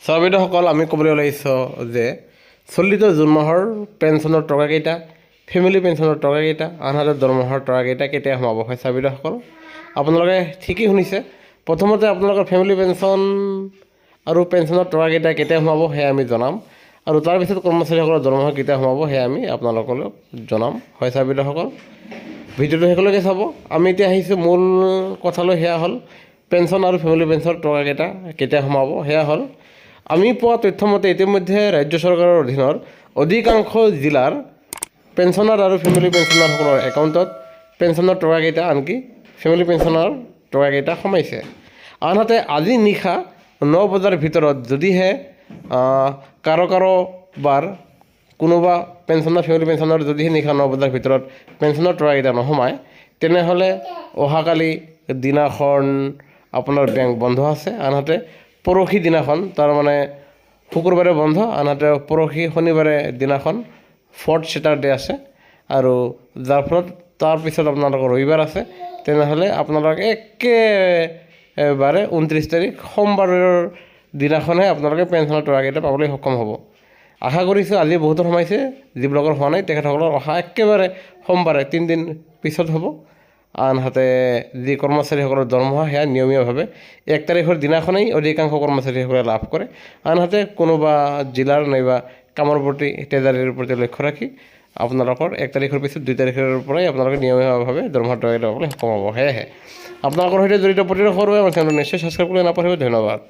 চাবিদাসকল আমি ক'বলৈ ওলাইছোঁ যে চলিত জুন মাহৰ পেঞ্চনৰ টকাকেইটা ফেমিলি পেঞ্চনৰ টকাকেইটা আনহাতে দৰমহাৰ টকাকেইটা কেতিয়া সোমাব হয় চাবিদাসকল আপোনালোকে ঠিকেই শুনিছে। প্ৰথমতে আপোনালোকৰ ফেমিলি পেঞ্চন আৰু পেঞ্চনৰ টকাকেইটা কেতিয়া সোমাব সেয়া আমি জনাম আৰু তাৰপিছত কৰ্মচাৰীসকলৰ দৰমহা কেতিয়া সোমাব সেয়া আমি আপোনালোকক জনাম হয় চাবিদাসকল। ভিডিঅ'টো শেষলৈকে চাব। আমি এতিয়া আহিছোঁ মূল কথালৈ, সেয়া হ'ল পেঞ্চন আৰু ফেমিলি পেঞ্চনৰ টকাকেইটা কেতিয়া সোমাব। সেয়া হ'ল আমি পোৱা তথ্যমতে ইতিমধ্যে ৰাজ্য চৰকাৰৰ অধীনৰ অধিকাংশ জিলাৰ পেঞ্চনাৰ আৰু ফেমিলি পেঞ্চনাৰসকলৰ একাউণ্টত পেঞ্চনৰ টকাকেইটা আনকি ফেমিলি পেঞ্চনৰ টকাকেইটা সোমাইছে। আনহাতে আজি নিশা 9 বজাৰ ভিতৰত যদিহে কাৰোবাৰ কোনোবা পেঞ্চনাৰ ফেমিলি পেঞ্চনাৰ যদিহে নিশা 9 বজাৰ ভিতৰত পেঞ্চনৰ টকাকেইটা নোসোমায় তেনেহ'লে অহাকালি দিনাখন আপোনাৰ বেংক বন্ধ আছে। আনহাতে পৰহি দিনাখন তাৰমানে শুকুৰবাৰে বন্ধ, আনহাতে পৰহি শনিবাৰে দিনাখন 4th ছেটাৰডে আছে আৰু যাৰ ফলত তাৰপিছত আপোনালোকৰ ৰবিবাৰ আছে। তেনেহ'লে আপোনালোকে একেবাৰে 29 তাৰিখ সোমবাৰৰ দিনাখনহে আপোনালোকে পেঞ্চনৰ টকাকেইটা পাবলৈ সক্ষম হ'ব। আশা কৰিছোঁ আজি বহুতৰ সোমাইছে, যিবিলাকৰ হোৱা নাই তেখেতসকলৰ অহা একেবাৰে সোমবাৰে 3 দিন পিছত হ'ব। আনহাতে যি কৰ্মচাৰীসকলৰ দৰমহা সেয়া নিয়মীয়াভাৱে 1 তাৰিখৰ দিনাখনেই অধিকাংশ কৰ্মচাৰীসকলে লাভ কৰে। আনহাতে কোনোবা জিলাৰ নাইবা কামৰ প্ৰতি ট্ৰেজাৰীৰ প্ৰতি লক্ষ্য ৰাখি আপোনালোকৰ 1 তাৰিখৰ পিছত 2 তাৰিখৰ পৰাই আপোনালোকে নিয়মীয়াভাৱে দৰমহাৰ টকাকেইটা পাবলৈ সক্ষম হ'ব। সেয়েহে আপোনালোকৰ সৈতে জড়িত প্ৰতিটো সৰুৱে আমাৰ চেনেলটো নিশ্চয় ছাবস্ক্ৰাইব কৰি নাপাহৰিব। ধন্যবাদ।